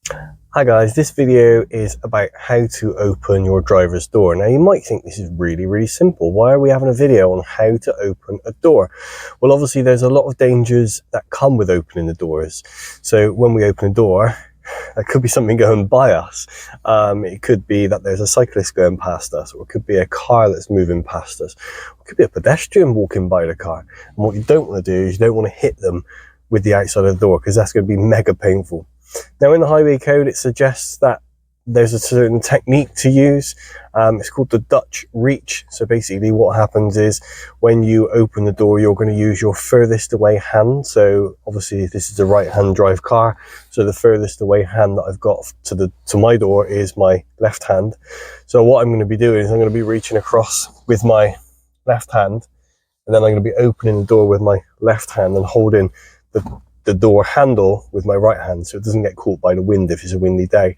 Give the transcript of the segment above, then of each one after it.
Hi guys, this video is about how to open your driver's door. Now you might think this is really simple. Why are we having a video on how to open a door? Well, obviously there's a lot of dangers that come with opening the doors. So when we open a door, there could be something going by us. It could be that there's a cyclist going past us, or it could be a car that's moving past us. It could be a pedestrian walking by the car. And what you don't want to do is you don't want to hit them with the outside of the door, because that's going to be mega painful. Now in the highway code, it suggests that there's a certain technique to use. It's called the Dutch reach. So basically what happens is when you open the door, you're going to use your furthest away hand. So obviously this is a right hand drive car. So the furthest away hand that I've got to my door is my left hand. So what I'm going to be doing is I'm going to be reaching across with my left hand, and then I'm going to be opening the door with my left hand and holding the door handle with my right hand so it doesn't get caught by the wind if it's a windy day.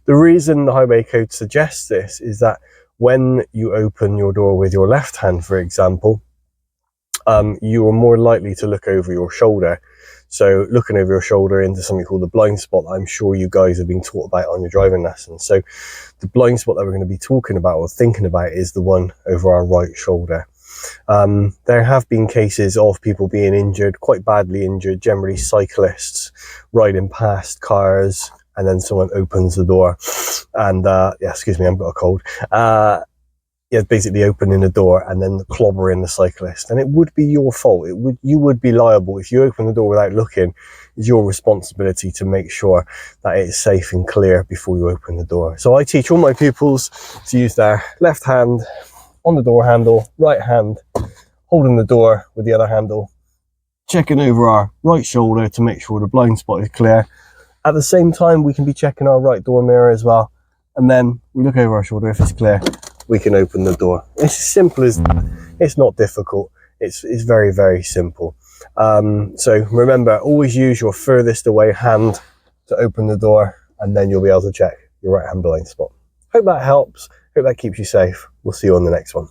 The reason the highway code suggests this is that when you open your door with your left hand, for example, you are more likely to look over your shoulder. So looking over your shoulder into something called the blind spot that I'm sure you guys have been taught about on your driving lessons. So the blind spot that we're going to be talking about or thinking about is the one over our right shoulder. There have been cases of people being injured, quite badly injured, generally cyclists riding past cars, and then someone opens the door and yeah, excuse me, I've got a cold. Yeah, basically opening the door and then clobbering the cyclist, and it would be your fault. You would be liable if you open the door without looking. It's your responsibility to make sure that it's safe and clear before you open the door. So I teach all my pupils to use their left hand on the door handle, right hand holding the door with the other handle, checking over our right shoulder to make sure the blind spot is clear. At the same time, we can be checking our right door mirror as well, and then we look over our shoulder. If it's clear, we can open the door. It's as simple as that. It's not difficult. It's very simple. So remember, always use your furthest away hand to open the door, and then you'll be able to check your right hand blind spot. Hope that helps. Hope that keeps you safe. We'll see you on the next one.